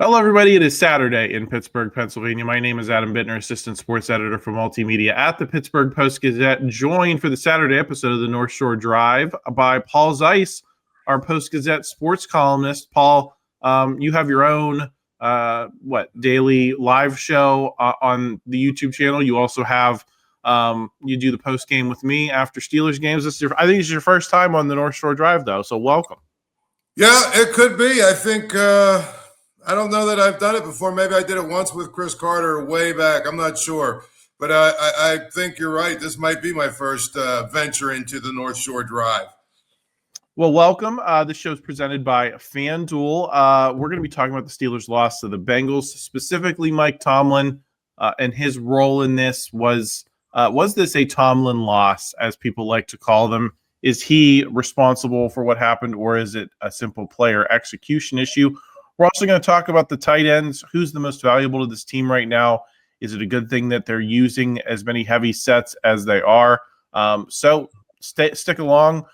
Hello, everybody. It is Saturday in Pittsburgh, Pennsylvania. My name is Adam Bittner, assistant sports editor for multimedia at the Pittsburgh Post-Gazette, joined for the Saturday episode of the North Shore Drive by Paul Zeise, our Post-Gazette sports columnist. Paul, you have your own daily live show on the YouTube channel. You also have you do the post game with me after Steelers games. I think it's your first time on the North Shore Drive, though. So welcome. Yeah, it could be. I think. I don't know that I've done it before. Maybe I did it once with Chris Carter way back. I'm not sure. But I think you're right. This might be my first venture into the North Shore Drive. Well, welcome. This show is presented by FanDuel. We're going to be talking about the Steelers' loss to the Bengals, specifically Mike Tomlin and his role in this. Was this a Tomlin loss, as people like to call them? Is he responsible for what happened, or is it a simple player execution issue? We're also going to talk about the tight ends. Who's the most valuable to this team right now? Is it a good thing that they're using as many heavy sets as they are? So stick along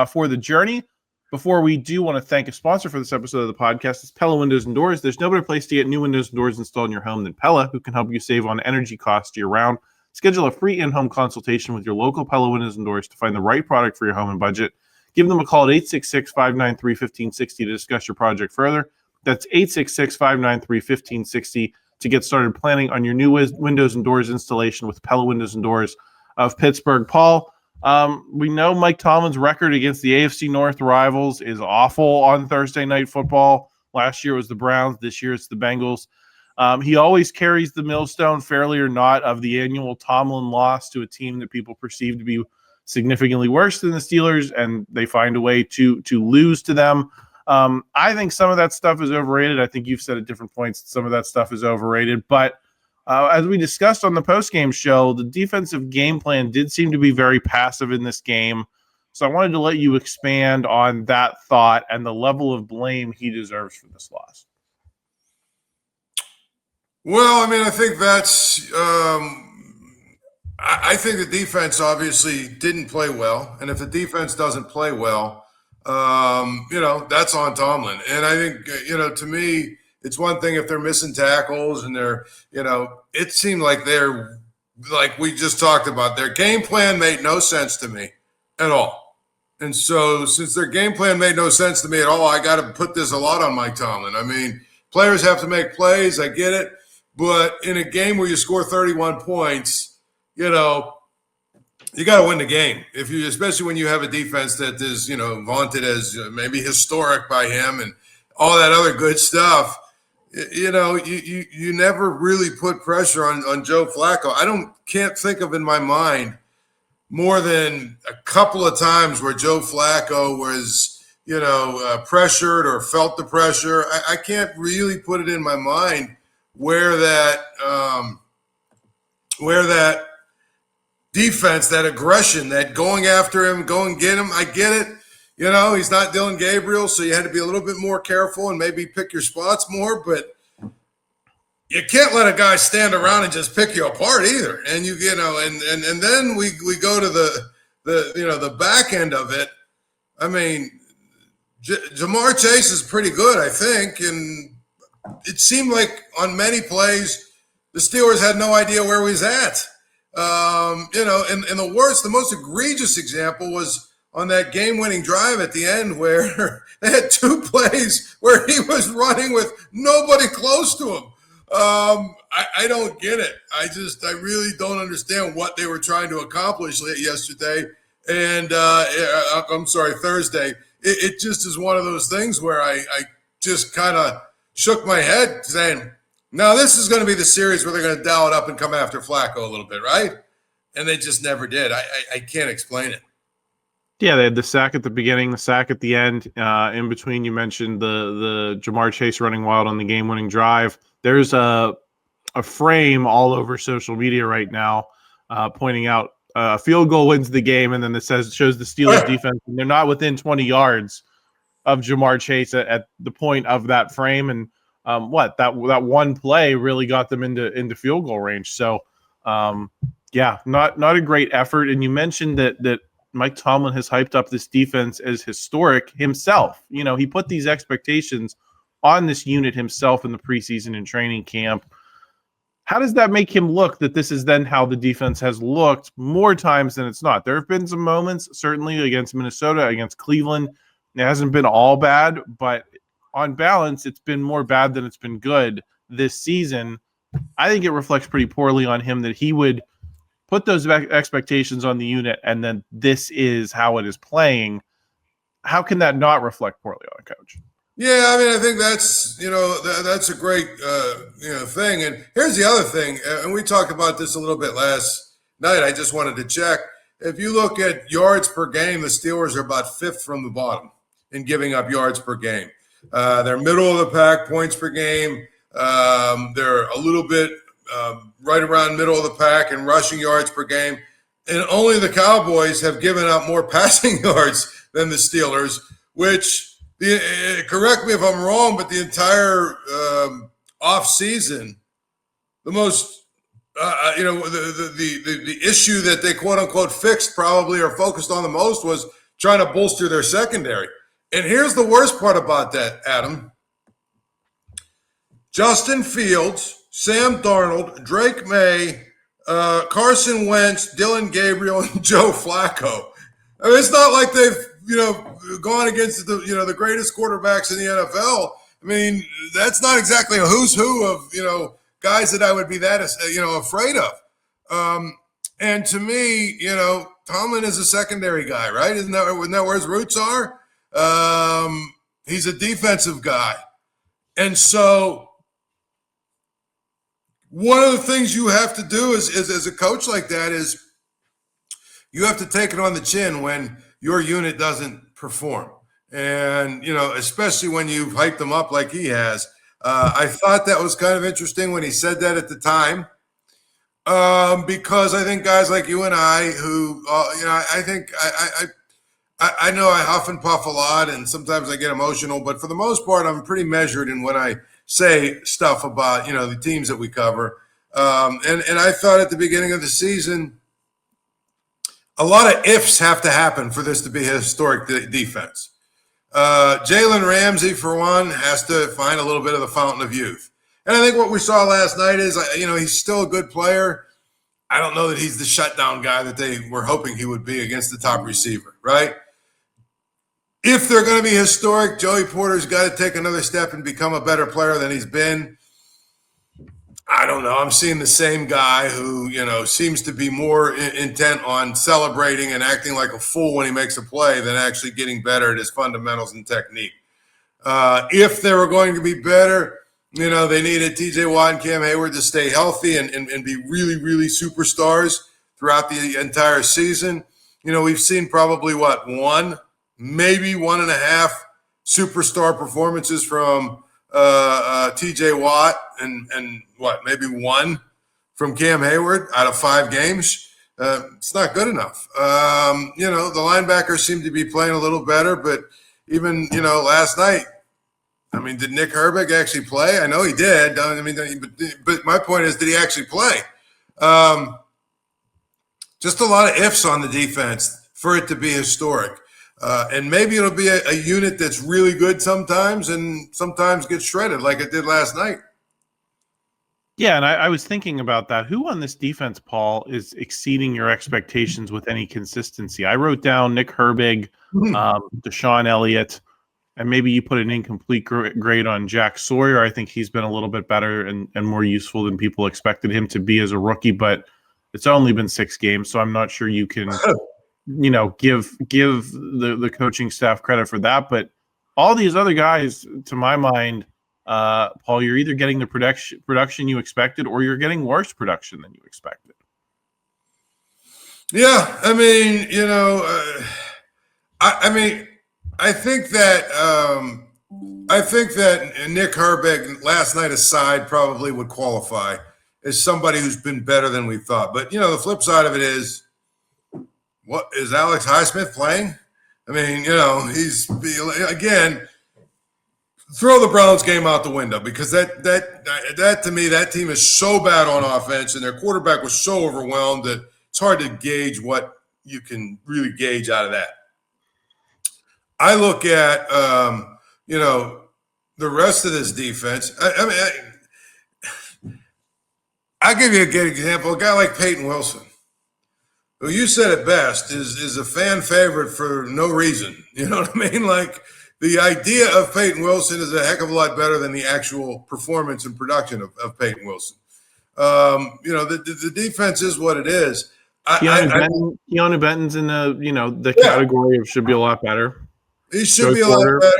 for the journey. Before we do, want to thank a sponsor for this episode of the podcast. It's Pella Windows and Doors. There's no better place to get new windows and doors installed in your home than Pella, who can help you save on energy costs year-round. Schedule a free in-home consultation with your local Pella Windows and Doors to find the right product for your home and budget. Give them a call at 866-593-1560 to discuss your project further. That's 866-593-1560 to get started planning on your new windows and doors installation with Pella Windows and Doors of Pittsburgh. Paul, we know Mike Tomlin's record against the AFC North rivals is awful on Thursday Night Football. Last year it was the Browns. This year it's the Bengals. He always carries the millstone, fairly or not, of the annual Tomlin loss to a team that people perceive to be significantly worse than the Steelers, and they find a way to lose to them. I think some of that stuff is overrated. I think you've said at different points that some of that stuff is overrated. But as we discussed on the postgame show, the defensive game plan did seem to be very passive in this game. So I wanted to let you expand on that thought and the level of blame he deserves for this loss. Well, I mean, I think that's I think the defense obviously didn't play well. And if the defense doesn't play well, that's on Tomlin. And I think, to me, it's one thing if they're missing tackles and they're, it seemed like they're, like we just talked about, their game plan made no sense to me at all. And so since their game plan made no sense to me at all, I got to put this a lot on Mike Tomlin. I mean, players have to make plays. I get it. But in a game where you score 31 points, you got to win the game. Especially when you have a defense that is, vaunted as maybe historic by him and all that other good stuff. You never really put pressure on Joe Flacco. Can't think of in my mind more than a couple of times where Joe Flacco was, pressured or felt the pressure. I can't really put it in my mind where that defense, that aggression, that going after him, go and get him. I get it. He's not Dylan Gabriel, so you had to be a little bit more careful and maybe pick your spots more, but you can't let a guy stand around and just pick you apart either. And and then we go to the back end of it. I mean, Ja'Marr Chase is pretty good, I think, and it seemed like on many plays the Steelers had no idea where he was at. And the most egregious example was on that game-winning drive at the end where they had two plays where he was running with nobody close to him. I don't get it. I really don't understand what they were trying to accomplish yesterday. And Thursday. It just is one of those things where I just kind of shook my head saying, now this is going to be the series where they're going to dial it up and come after Flacco a little bit, right? And they just never did. I can't explain it. Yeah, they had the sack at the beginning, the sack at the end. In between, you mentioned the Ja'Marr Chase running wild on the game-winning drive. There's a frame all over social media right now pointing out a field goal wins the game, and then it shows the Steelers defense, and they're not within 20 yards of Ja'Marr Chase at the point of that frame. And that one play really got them into field goal range. So, not a great effort. And you mentioned that Mike Tomlin has hyped up this defense as historic himself. He put these expectations on this unit himself in the preseason and training camp. How does that make him look that this is then how the defense has looked more times than it's not? There have been some moments, certainly against Minnesota, against Cleveland. It hasn't been all bad, but on balance, it's been more bad than it's been good this season. I think it reflects pretty poorly on him that he would put those expectations on the unit, and then this is how it is playing. How can that not reflect poorly on a coach? Yeah, I mean, I think that's, that's a great, thing. And here's the other thing, and we talked about this a little bit last night. I just wanted to check. If you look at yards per game, the Steelers are about fifth from the bottom in giving up yards per game. They're middle of the pack, points per game. They're a little bit right around middle of the pack in rushing yards per game. And only the Cowboys have given up more passing yards than the Steelers, which – correct me if I'm wrong, but the entire off season, the most, the issue that they quote unquote fixed probably or focused on the most was trying to bolster their secondary. And here's the worst part about that, Adam. Justin Fields, Sam Darnold, Drake May, Carson Wentz, Dylan Gabriel, and Joe Flacco. I mean, it's not like they've gone against the greatest quarterbacks in the NFL. I mean, that's not exactly a who's who of guys that I would be that afraid of. And to me, Tomlin is a secondary guy, right? Isn't that where his roots are? He's a defensive guy, and so one of the things you have to do is as a coach like that is you have to take it on the chin when your unit doesn't perform. And, especially when you've hyped them up like he has. I thought that was kind of interesting when he said that at the time. Because I think guys like you and I who, I think I know I huff and puff a lot and sometimes I get emotional, but for the most part, I'm pretty measured in when I say stuff about, the teams that we cover. And I thought at the beginning of the season, a lot of ifs have to happen for this to be a historic defense. Jalen Ramsey, for one, has to find a little bit of the fountain of youth. And I think what we saw last night is, he's still a good player. I don't know that he's the shutdown guy that they were hoping he would be against the top receiver, right? If they're going to be historic, Joey Porter's got to take another step and become a better player than he's been. I don't know. I'm seeing the same guy who, seems to be more intent on celebrating and acting like a fool when he makes a play than actually getting better at his fundamentals and technique. If they were going to be better, they needed TJ Watt and Cam Heyward to stay healthy and be really, really superstars throughout the entire season. We've seen probably maybe 1.5 superstar performances from TJ Watt and maybe 1 from Cam Heyward out of 5 games. It's not good enough. The linebackers seem to be playing a little better, but even, last night, did Nick Herbig actually play? I know he did. But my point is, did he actually play? Just a lot of ifs on the defense for it to be historic. And maybe it'll be a unit that's really good sometimes and sometimes gets shredded like it did last night. Yeah, and I was thinking about that. Who on this defense, Paul, is exceeding your expectations with any consistency? I wrote down Nick Herbig, Deshaun Elliott, and maybe you put an incomplete grade on Jack Sawyer. I think he's been a little bit better and more useful than people expected him to be as a rookie, but it's only been 6 games, so I'm not sure you can give the coaching staff credit for that. But all these other guys, to my mind, Paul, you're either getting the production you expected or you're getting worse production than you expected. Yeah, I think that Nick Herbig, last night aside, probably would qualify as somebody who's been better than we thought. But the flip side of it is, what is Alex Highsmith playing? He's again. Throw the Browns game out the window because that to me, that team is so bad on offense and their quarterback was so overwhelmed that it's hard to gauge what you can really gauge out of that. I look at, the rest of this defense, I'll give you a good example. A guy like Payton Wilson, who you said it best, is a fan favorite for no reason. You know what I mean? Like, the idea of Payton Wilson is a heck of a lot better than the actual performance and production of Payton Wilson. The defense is what it is. Keeanu Benton's in the category of should be a lot better. He should be a lot better.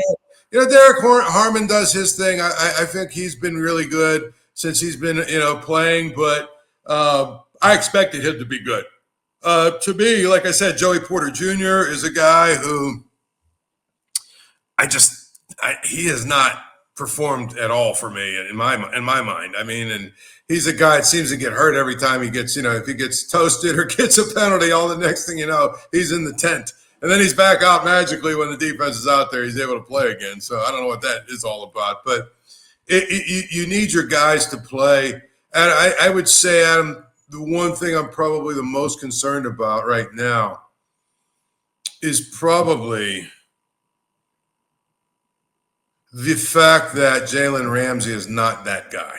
Derick Harmon does his thing. I think he's been really good since he's been playing, but I expected him to be good. To me, like I said, Joey Porter Jr. is a guy who he has not performed at all for me in my mind. I mean, and he's a guy that seems to get hurt every time he gets, if he gets toasted or gets a penalty, all the next thing you know, he's in the tent. And then he's back out magically when the defense is out there. He's able to play again. So I don't know what that is all about. But you need your guys to play. And I would say, Adam, the one thing I'm probably the most concerned about right now is probably the fact that Jalen Ramsey is not that guy.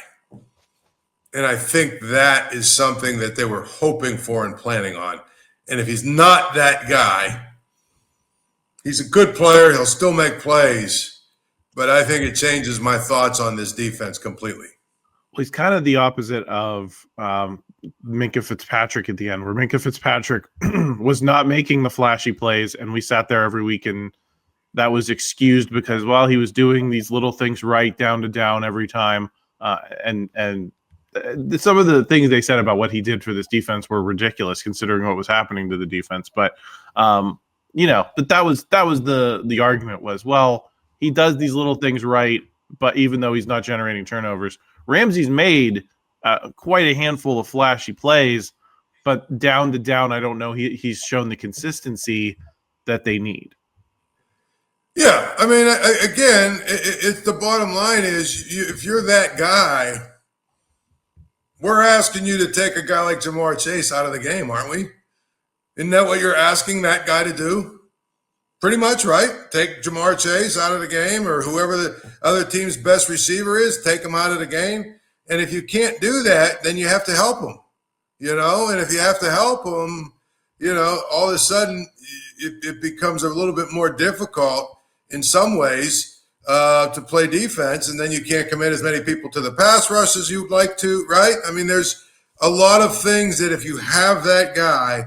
And I think that is something that they were hoping for and planning on. And if he's not that guy, he's a good player. He'll still make plays. But I think it changes my thoughts on this defense completely. Well, he's kind of the opposite of Minkah Fitzpatrick at the end, where Minkah Fitzpatrick was not making the flashy plays, and we sat there every week and that was excused because, well, he was doing these little things right down to down every time. And some of the things they said about what he did for this defense were ridiculous considering what was happening to the defense. But, but that was the argument was, well, he does these little things right, but even though he's not generating turnovers, Ramsey's made quite a handful of flashy plays, but down to down, I don't know. He's shown the consistency that they need. Yeah, I mean, again, it's the bottom line is if you're that guy, we're asking you to take a guy like Ja'Marr Chase out of the game, aren't we? Isn't that what you're asking that guy to do? Pretty much, right? Take Ja'Marr Chase out of the game, or whoever the other team's best receiver is, take him out of the game. And if you can't do that, then you have to help him, and if you have to help him, all of a sudden it becomes a little bit more difficult in some ways to play defense, and then you can't commit as many people to the pass rush as you'd like to, right? I mean, there's a lot of things that if you have that guy,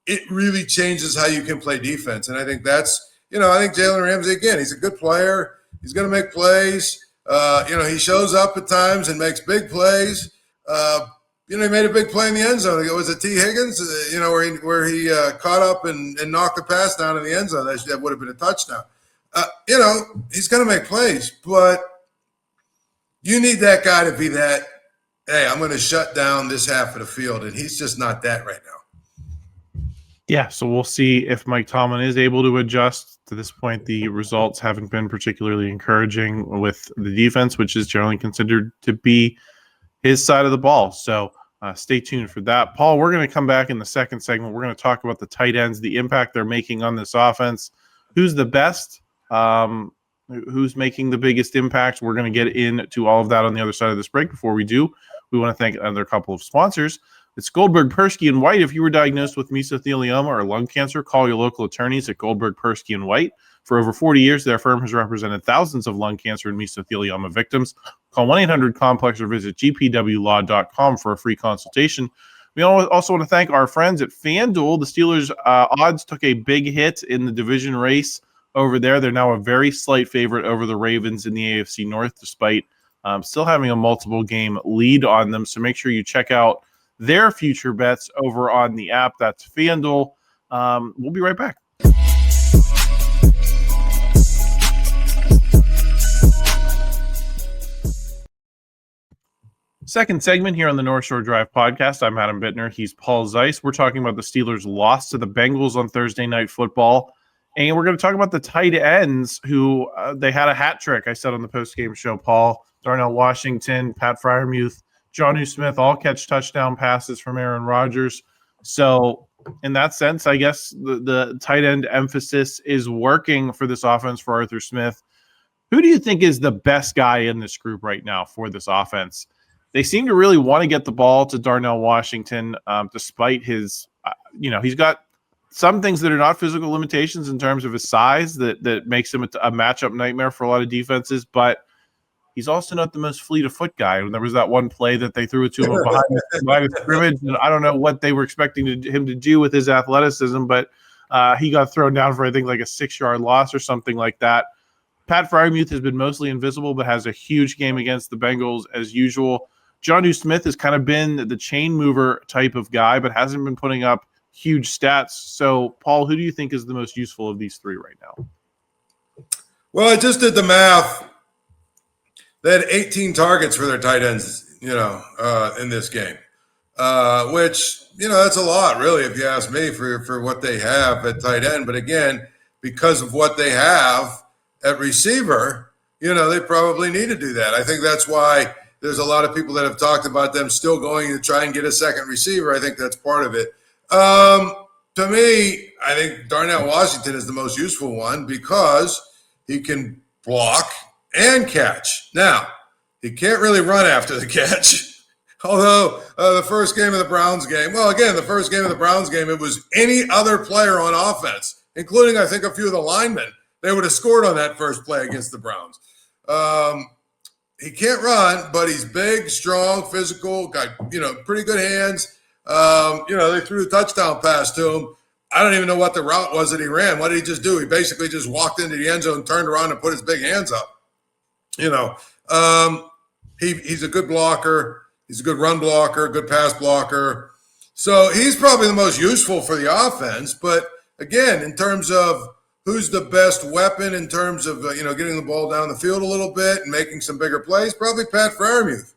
it really changes how you can play defense. And I think that's, I think Jalen Ramsey, again, he's a good player. He's going to make plays. He shows up at times and makes big plays. He made a big play in the end zone. It was T. Higgins, where he caught up and knocked the pass down in the end zone. That would have been a touchdown. He's going to make plays, but you need that guy to be that, hey, I'm going to shut down this half of the field, and he's just not that right now. Yeah, so we'll see if Mike Tomlin is able to adjust. To this point, the results haven't been particularly encouraging with the defense, which is generally considered to be his side of the ball. So stay tuned for that. Paul, we're going to come back in the second segment. We're going to talk about the tight ends, the impact they're making on this offense, who's the best, who's making the biggest impact. We're going to get into all of that on the other side of this break. Before we do, we want to thank another couple of sponsors. It's Goldberg, Persky, and White. If you were diagnosed with mesothelioma or lung cancer, call your local attorneys at Goldberg, Persky, and White. For over 40 years, their firm has represented thousands of lung cancer and mesothelioma victims. Call 1-800-COMPLEX or visit gpwlaw.com for a free consultation. We also want to thank our friends at FanDuel. The Steelers' odds took a big hit in the division race over there. They're now a very slight favorite over the Ravens in the AFC North, despite still having a multiple-game lead on them. So make sure you check out their future bets over on the app. That's FanDuel. We'll be right back. Second segment here on the North Shore Drive podcast. I'm Adam Bittner. He's Paul Zeise. We're talking about the Steelers' loss to the Bengals on Thursday Night Football. And we're going to talk about the tight ends who they had a hat trick, I said on the post-game show, Paul. Darnell Washington, Pat Freiermuth, Jonnu Smith all catch touchdown passes from Aaron Rodgers. So in that sense, I guess the tight end emphasis is working for this offense for Arthur Smith. Who do you think is the best guy in this group right now for this offense? They seem to really want to get the ball to Darnell Washington, despite his, he's got some things that are not physical limitations in terms of his size that makes him a matchup nightmare for a lot of defenses, but he's also not the most fleet of foot guy. There was that one play that they threw it to him behind the scrimmage, and I don't know what they were expecting him to do with his athleticism, but he got thrown down for, I think, like a 6-yard loss or something like that. Pat Freiermuth has been mostly invisible, but has a huge game against the Bengals as usual. Jonnu Smith has kind of been the chain mover type of guy, but hasn't been putting up huge stats. So, Paul, who do you think is the most useful of these three right now? Well, I just did the math. They had 18 targets for their tight ends, in this game, which, that's a lot, really, if you ask me, for what they have at tight end. But again, because of what they have at receiver, they probably need to do that. I think that's why there's a lot of people that have talked about them still going to try and get a second receiver. I think that's part of it. To me, I think Darnell Washington is the most useful one because he can block and catch. Now, he can't really run after the catch. Although the first game of the Browns game, it was any other player on offense, including, I think, a few of the linemen. They would have scored on that first play against the Browns. He can't run, but he's big, strong, physical, got, pretty good hands. They threw the touchdown pass to him. I don't even know what the route was that he ran. What did he just do? He basically just walked into the end zone, turned around, and put his big hands up. He's a good blocker. He's a good run blocker, good pass blocker. So he's probably the most useful for the offense. But again, in terms of who's the best weapon in terms of, getting the ball down the field a little bit and making some bigger plays, probably Pat Freiermuth.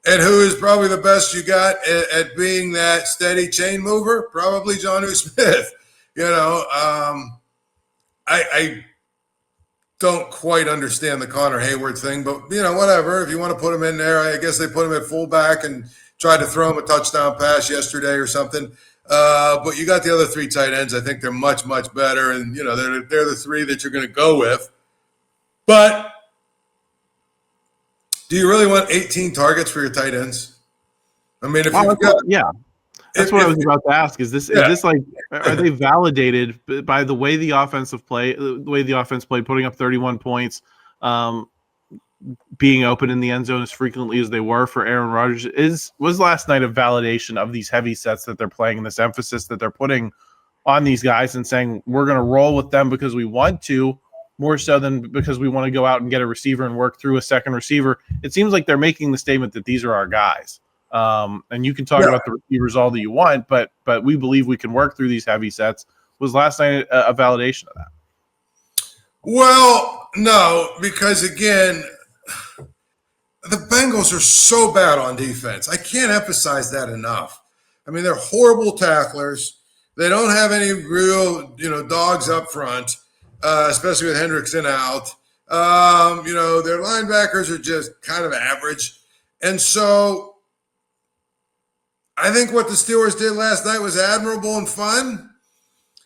And who is probably the best you got at being that steady chain mover? Probably Jonnu Smith. I don't quite understand the Connor Heyward thing, but, whatever. If you want to put him in there, I guess they put him at fullback and tried to throw him a touchdown pass yesterday or something. But you got the other three tight ends. I think they're much, much better, and, they're the three that you're going to go with. But do you really want 18 targets for your tight ends? I mean, if you've got – yeah. That's what I was about to ask. Is this like, are they validated by the way the offense played, putting up 31 points, being open in the end zone as frequently as they were for Aaron Rodgers? Was last night a validation of these heavy sets that they're playing and this emphasis that they're putting on these guys and saying we're going to roll with them because we want to, more so than because we want to go out and get a receiver and work through a second receiver? It seems like they're making the statement that these are our guys. And you can talk about the receivers all that you want, but we believe we can work through these heavy sets. Was last night a validation of that? Well, no, because again, the Bengals are so bad on defense. I can't emphasize that enough. I mean, they're horrible tacklers. They don't have any real, dogs up front, especially with Hendrickson out. Their linebackers are just kind of average. And so I think what the Steelers did last night was admirable and fun,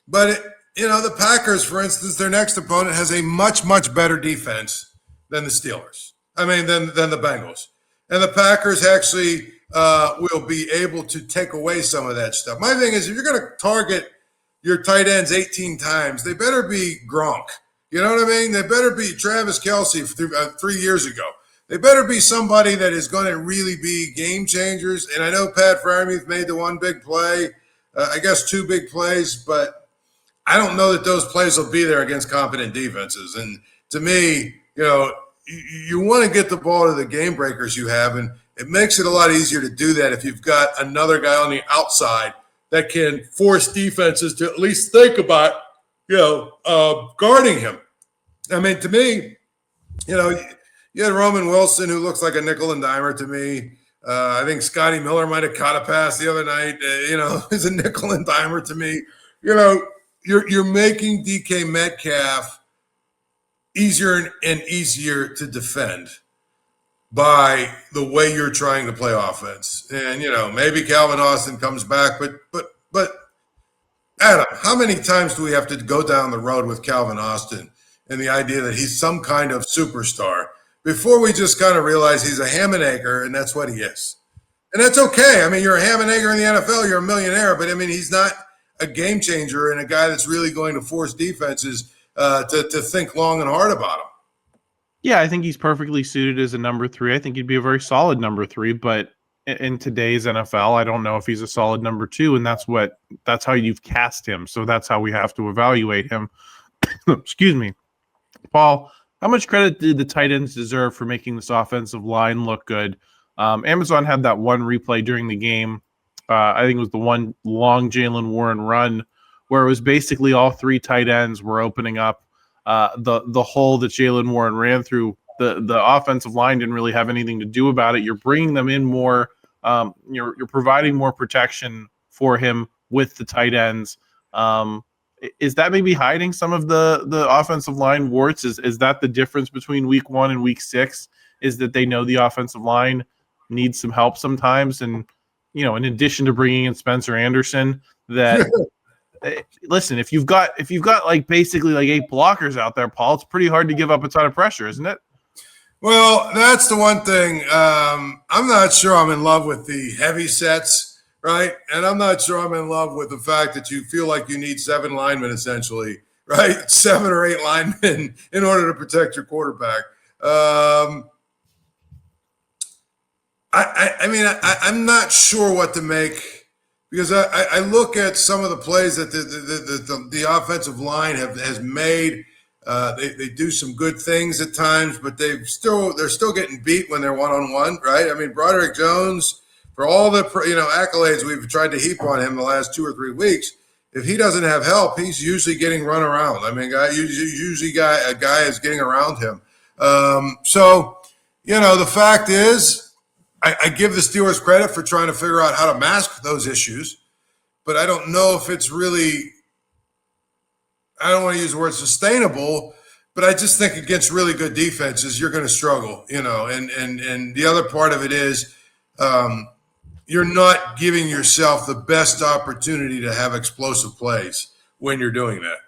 but the Packers, for instance, their next opponent has a much, much better defense than the Steelers. I mean, than the Bengals. And the Packers actually will be able to take away some of that stuff. My thing is, if you're going to target your tight ends 18 times, they better be Gronk. You know what I mean? They better be Travis Kelce 3 years ago. They better be somebody that is going to really be game changers. And I know Pat Freiermuth made the one big play, I guess two big plays, but I don't know that those plays will be there against competent defenses. And to me, you want to get the ball to the game breakers you have, and it makes it a lot easier to do that if you've got another guy on the outside that can force defenses to at least think about, guarding him. I mean, to me, you had Roman Wilson, who looks like a nickel and dimer to me. I think Scotty Miller might have caught a pass the other night. Is a nickel and dimer to me. You're making DK Metcalf easier and easier to defend by the way you're trying to play offense. And maybe Calvin Austin comes back, but Adam, how many times do we have to go down the road with Calvin Austin and the idea that he's some kind of superstar before we just kind of realize he's a ham and egger, and that's what he is. And that's okay. I mean, you're a ham and egger in the NFL, you're a millionaire, but I mean, he's not a game changer and a guy that's really going to force defenses to think long and hard about him. Yeah, I think he's perfectly suited as a number 3. I think he'd be a very solid number 3, but in today's NFL, I don't know if he's a solid number 2, and that's how you've cast him. So that's how we have to evaluate him. Excuse me. Paul, how much credit did the tight ends deserve for making this offensive line look good? Amazon had that one replay during the game. I think it was the one long Jalen Warren run where it was basically all 3 tight ends were opening up the hole that Jalen Warren ran through. The offensive line didn't really have anything to do about it. You're bringing them in more. You're providing more protection for him with the tight ends. Is that maybe hiding some of the offensive line warts? Is that the difference between week 1 and week 6? Is that they know the offensive line needs some help sometimes? And, in addition to bringing in Spencer Anderson, that listen, if you've got like basically like 8 blockers out there, Paul, it's pretty hard to give up a ton of pressure, isn't it? Well, that's the one thing. I'm not sure I'm in love with the heavy sets, right? And I'm not sure I'm in love with the fact that you feel like you need 7 linemen essentially, right? 7 or 8 linemen in order to protect your quarterback. I'm not sure what to make, because I look at some of the plays that the offensive line has made. They do some good things at times, but they're still getting beat when they're one-on-one, right? I mean, Broderick Jones, for all the accolades we've tried to heap on him the last 2 or 3 weeks, if he doesn't have help, he's usually getting run around. I mean, a guy is getting around him. So the fact is, I give the Steelers credit for trying to figure out how to mask those issues, but I don't know if it's really – I don't want to use the word sustainable, but I just think against really good defenses, you're going to struggle, and the other part of it is you're not giving yourself the best opportunity to have explosive plays when you're doing that.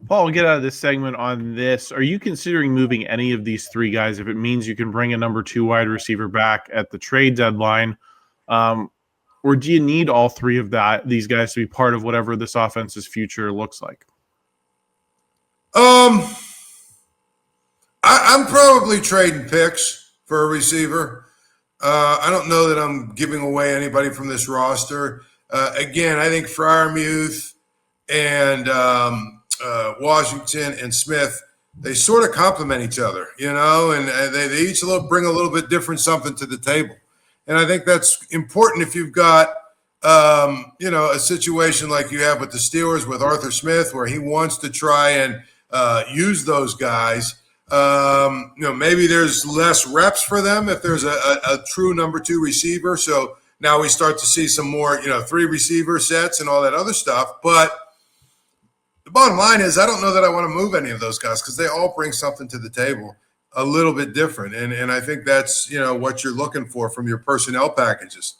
Paul, we'll get out of this segment on this. Are you considering moving any of these 3 guys if it means you can bring a number 2 wide receiver back at the trade deadline? Or do you need all 3 of these guys to be part of whatever this offense's future looks like? I'm probably trading picks for a receiver. I don't know that I'm giving away anybody from this roster. Again, I think Freiermuth and Washington and Smith, they sort of complement each other, and they each bring a little bit different something to the table. And I think that's important if you've got, a situation like you have with the Steelers with Arthur Smith, where he wants to try and use those guys. Maybe there's less reps for them if there's a true number 2 receiver. So now we start to see some more, 3 receiver sets and all that other stuff. But the bottom line is I don't know that I want to move any of those guys because they all bring something to the table a little bit different. And I think that's, what you're looking for from your personnel packages.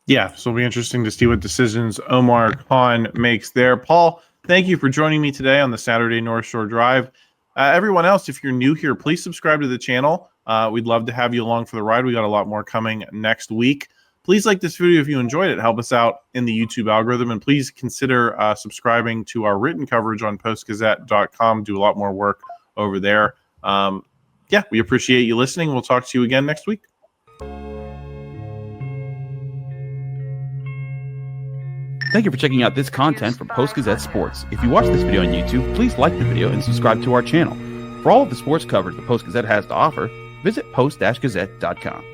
Yeah, so it'll be interesting to see what decisions Omar Khan makes there. Paul, thank you for joining me today on the Saturday North Shore Drive. Everyone else, if you're new here, please subscribe to the channel. We'd love to have you along for the ride. We got a lot more coming next week. Please like this video if you enjoyed it. Help us out in the YouTube algorithm. And please consider subscribing to our written coverage on Post-Gazette.com. Do a lot more work over there. We appreciate you listening. We'll talk to you again next week. Thank you for checking out this content from Post-Gazette Sports. If you watch this video on YouTube, please like the video and subscribe to our channel. For all of the sports coverage the Post-Gazette has to offer, visit post-gazette.com.